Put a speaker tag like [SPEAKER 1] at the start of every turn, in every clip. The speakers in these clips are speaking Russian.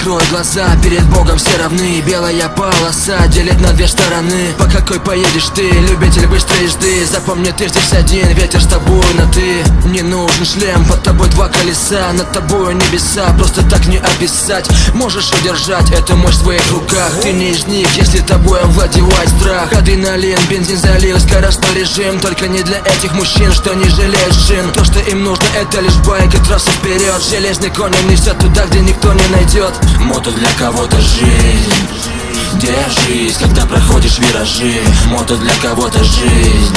[SPEAKER 1] Закрой глаза, перед Богом все равны. Белая полоса делит на две стороны. По какой поедешь ты, любитель быстрой езды? Запомни, ты здесь один, ветер с тобой на ты. Не нужен шлем, под тобой два колеса, над тобой небеса, просто так не описать. Можешь удержать эту мощь в своих руках. Ты не из них, если тобой овладевает страх. Адреналин, бензин залил, скоростной режим. Только не для этих мужчин, что не жалеют шин. То, что им нужно, это лишь байк и трасса вперед. Железный конь несет туда, где никто не найдет. Мото для кого-то жизнь. Держись, когда проходишь виражи. Мото для кого-то жизнь.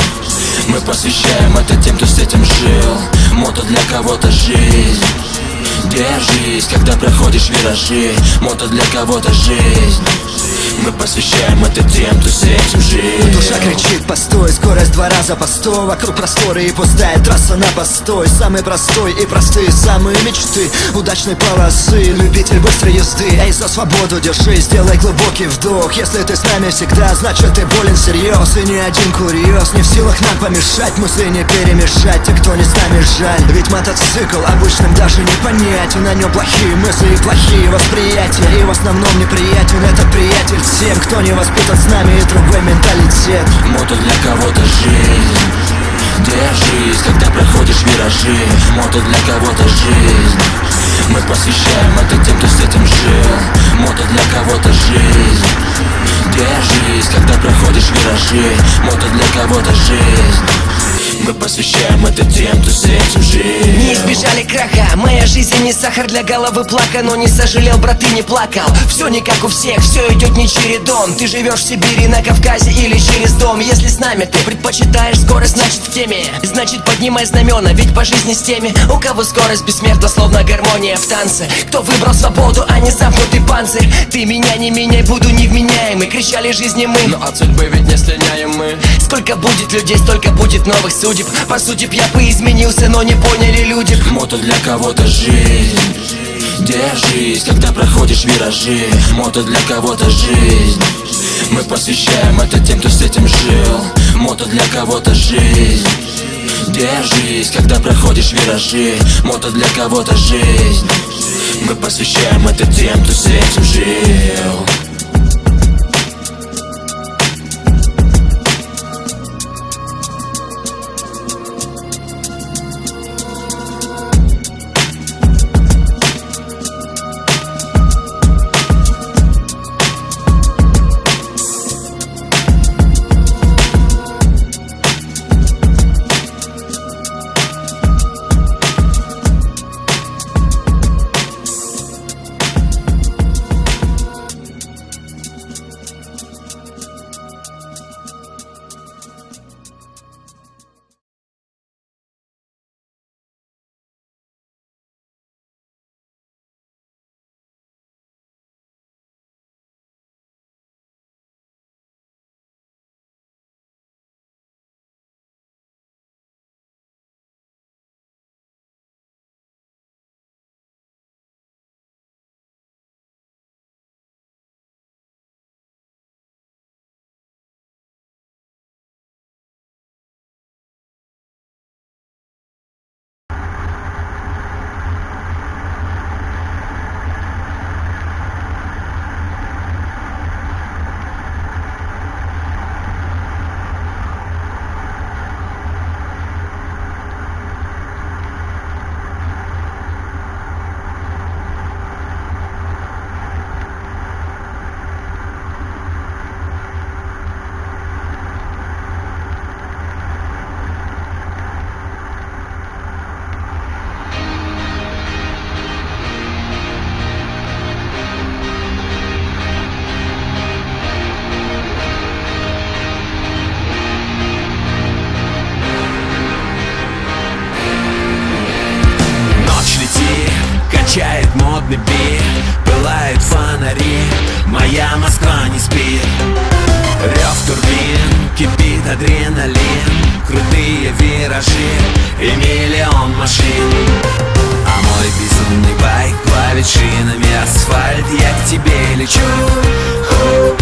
[SPEAKER 1] Мы посвящаем это тем, кто с этим жил. Мото для кого-то жизнь. Держись, когда проходишь виражи. Мото для кого-то жизнь. Мы посвящаем это тем, кто с этим жил.
[SPEAKER 2] Душа кричит постой, скорость 2 раза по 100. Вокруг просторы и пустая трасса на постой. Самый простой и простые самые мечты удачной полосы, любитель быстрой езды. Эй, за свободу держись, сделай глубокий вдох. Если ты с нами всегда, значит ты болен всерьез. И ни один курьез не в силах нам помешать. Мысли не перемешать, те, кто не с нами, жаль. Ведь мотоцикл обычным даже не понять. И на нем плохие мысли и плохие восприятия. И в основном неприятен этот приятель всем, кто не воспитан с нами, и другой менталитет.
[SPEAKER 1] Мото для кого-то жизнь. Держись, когда проходишь виражи. Мото для кого-то жизнь. Мы посвящаем это тем, кто с этим жил. Мото для кого-то жизнь. Держись, когда проходишь виражи. Мото для кого-то жизнь. Мы посвящаем это тем, кто с этим жил.
[SPEAKER 3] Не избежали краха, моя жизнь не сахар для головы плака. Но не сожалел, брат, и не плакал. Все не как у всех, все идет не чередом. Ты живешь в Сибири, на Кавказе или через дом. Если с нами ты предпочитаешь скорость, значит в теме. Значит поднимай знамена, ведь по жизни с теми, у кого скорость бессмертна, словно гармония в танце. Кто выбрал свободу, а не замкнутый панцирь. Ты меня не меняй, буду невменяемый. Кричали жизни мы,
[SPEAKER 1] но от судьбы ведь не слиняем мы.
[SPEAKER 3] Сколько будет людей, столько будет новых судеб. По сути б я бы изменился, но не поняли люди.
[SPEAKER 1] Мото для кого-то жизнь. Держись, когда проходишь виражи. Мото для кого-то жизнь. Мы посвящаем это тем, кто с этим жил. Мото для кого-то жизнь. Держись, когда проходишь виражи. Мото для кого-то жизнь. Мы посвящаем это тем, кто с этим жил.
[SPEAKER 4] Качает модный бит, пылают фонари, моя Москва не спит. Рев турбин, кипит адреналин, крутые виражи и миллион машин. А мой безумный байк плавит шинами асфальт, я к тебе лечу.